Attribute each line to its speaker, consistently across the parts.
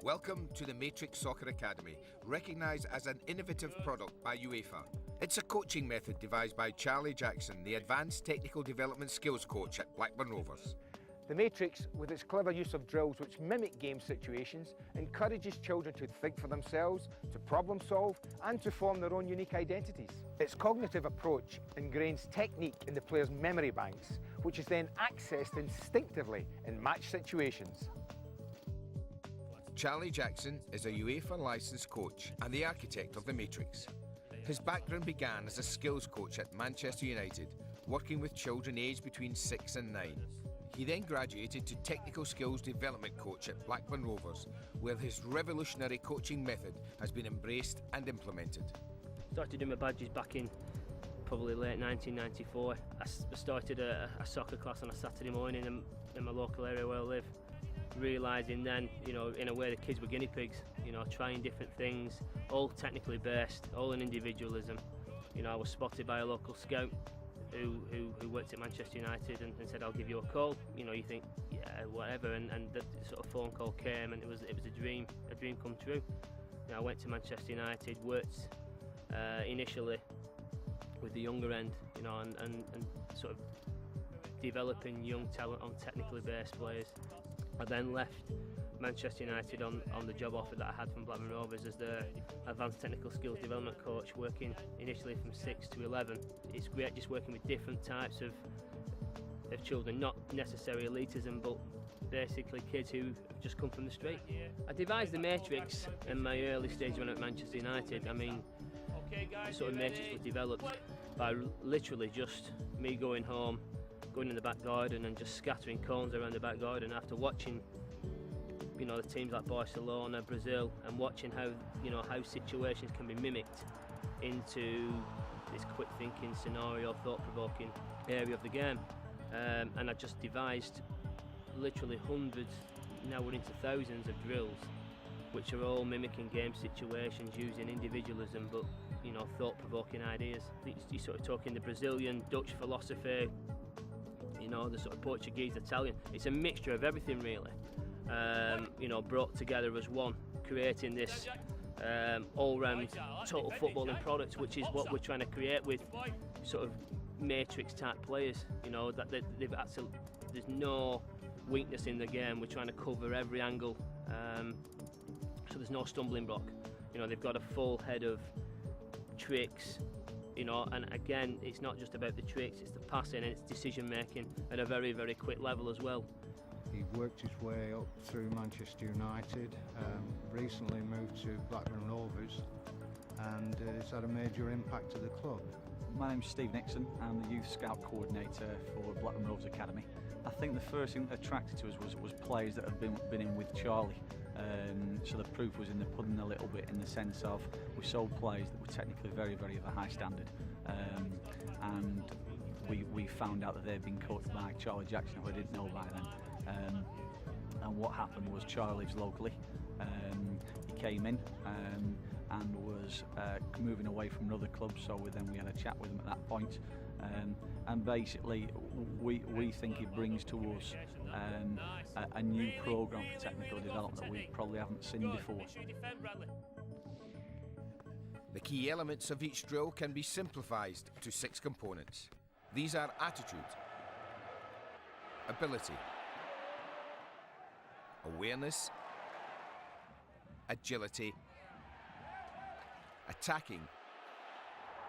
Speaker 1: Welcome to the Matrix Soccer Academy, recognised as an innovative product by UEFA. It's a coaching method devised by Charlie Jackson, the Advanced Technical Development Skills Coach at Blackburn Rovers.
Speaker 2: The Matrix, with its clever use of drills which mimic game situations, encourages children to think for themselves, to problem solve and to form their own unique identities. Its cognitive approach ingrains technique in the players' memory banks, which is then accessed instinctively in match situations.
Speaker 1: Charlie Jackson is a UEFA licensed coach and the architect of the Matrix. His background began as a skills coach at Manchester United, working with children aged between 6 and 9. He then graduated to Technical Skills Development Coach at Blackburn Rovers, where his revolutionary coaching method has been embraced and implemented.
Speaker 3: Started doing my badges back in probably late 1994. I started a soccer class on a Saturday morning in my local area where I live, realising then, in a way the kids were guinea pigs, trying different things, all technically based, all in individualism. I was spotted by a local scout who worked at Manchester United and said, I'll give you a call. You think, yeah, whatever, and the sort of phone call came, and it was a dream come true. I went to Manchester United, worked initially with the younger end, and sort of developing young talent on technically based players. I then left Manchester United on the job offer that I had from Blackburn Rovers as the Advanced Technical Skills Development Coach, working initially from 6 to 11. It's great just working with different types of children, not necessarily elitism, but basically kids who have just come from the street. I devised the Matrix in my early stage when I was at Manchester United. The sort of Matrix was developed by literally just me going home, going in the back garden and just scattering cones around the back garden after watching the teams like Barcelona, Brazil, and watching how situations can be mimicked into this quick thinking scenario, thought-provoking area of the game. And I just devised literally hundreds, now we're into thousands of drills, which are all mimicking game situations using individualism but thought-provoking ideas. You're sort of talking the Brazilian, Dutch philosophy, the sort of Portuguese, Italian. It's a mixture of everything really, brought together as one, creating this all-round total footballing product, which is what we're trying to create with sort of Matrix type players. That they've actually, there's no weakness in the game. We're trying to cover every angle, so there's no stumbling block. They've got a full head of tricks. And again, it's not just about the tricks, it's the passing and it's decision making at a very, very quick level as well.
Speaker 4: He worked his way up through Manchester United, recently moved to Blackburn Rovers, and it's had a major impact to the club.
Speaker 5: My name's Steve Nixon, I'm the Youth Scout Coordinator for Blackburn Rovers Academy. I think the first thing that attracted to us was players that have been in with Charlie. So the proof was in the pudding a little bit, in the sense of we sold players that were technically very, very of a high standard, and we found out that they'd been coached by Charlie Jackson, who I didn't know by then. And what happened was Charlie lives locally. He came in and was moving away from another club, so we had a chat with him at that point. And basically we think he brings to us a new programme for technical development that we probably haven't seen before.
Speaker 1: The key elements of each drill can be simplified to 6 components. These are attitude, ability, awareness, agility, attacking,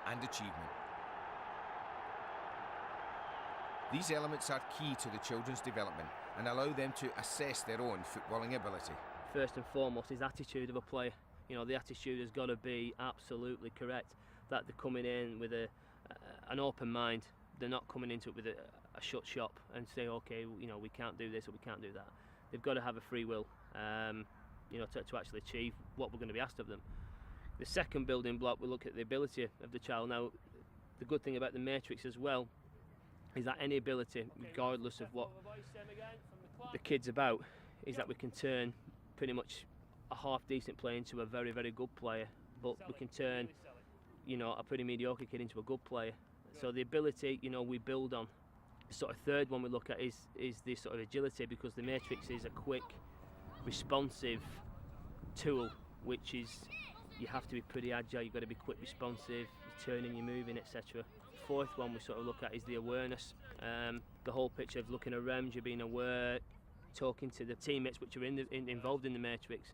Speaker 1: and achievement. These elements are key to the children's development and allow them to assess their own footballing ability.
Speaker 3: First and foremost is attitude of a player. The attitude has got to be absolutely correct, that they're coming in with an open mind. They're not coming into it with a shut shop and say, okay, we can't do this or we can't do that. They've got to have a free will, to actually achieve what we're going to be asked of them. The second building block, we look at the ability of the child. Now, the good thing about the Matrix as well is that any ability, regardless of what the kid's about, is that we can turn pretty much a half decent player into a very, very good player, but we can turn a pretty mediocre kid into a good player. So the ability we build on. The sort of third one we look at is this sort of agility, because the Matrix is a quick, responsive tool, which is you have to be pretty agile, you've got to be quick responsive, you're turning, you're moving, etc. Fourth one we sort of look at is the awareness. The whole picture of looking around you, being aware, talking to the teammates which are involved in the matrix,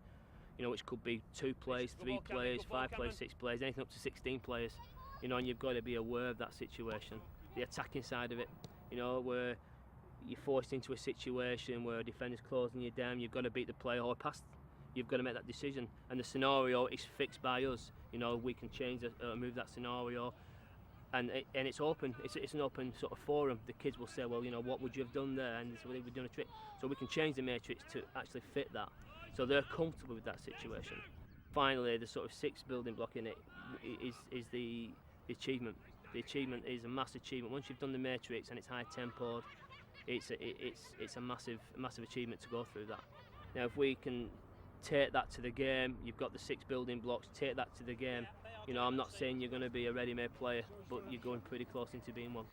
Speaker 3: you know, which could be 2 players, 3 players, 5 players, 6 players, anything up to 16 players, you know, and you've got to be aware of that situation. The attacking side of it, you know, where you're forced into a situation where a defender's closing you down, you've got to beat the player or pass. You've got to make that decision, and the scenario is fixed by us. You know, we can change move that scenario, and it's open. It's an open sort of forum. The kids will say, well, you know, what would you have done there? And so we've done a trick. So we can change the matrix to actually fit that. So they're comfortable with that situation. Finally, the sort of 6th building block in it is the achievement. The achievement is a massive achievement. Once you've done the matrix and it's high tempoed, it's a massive achievement to go through that. Now, if we can take that to the game, you've got the 6 building blocks, take that to the game. You know, I'm not saying you're going to be a ready-made player, but you're going pretty close into being one.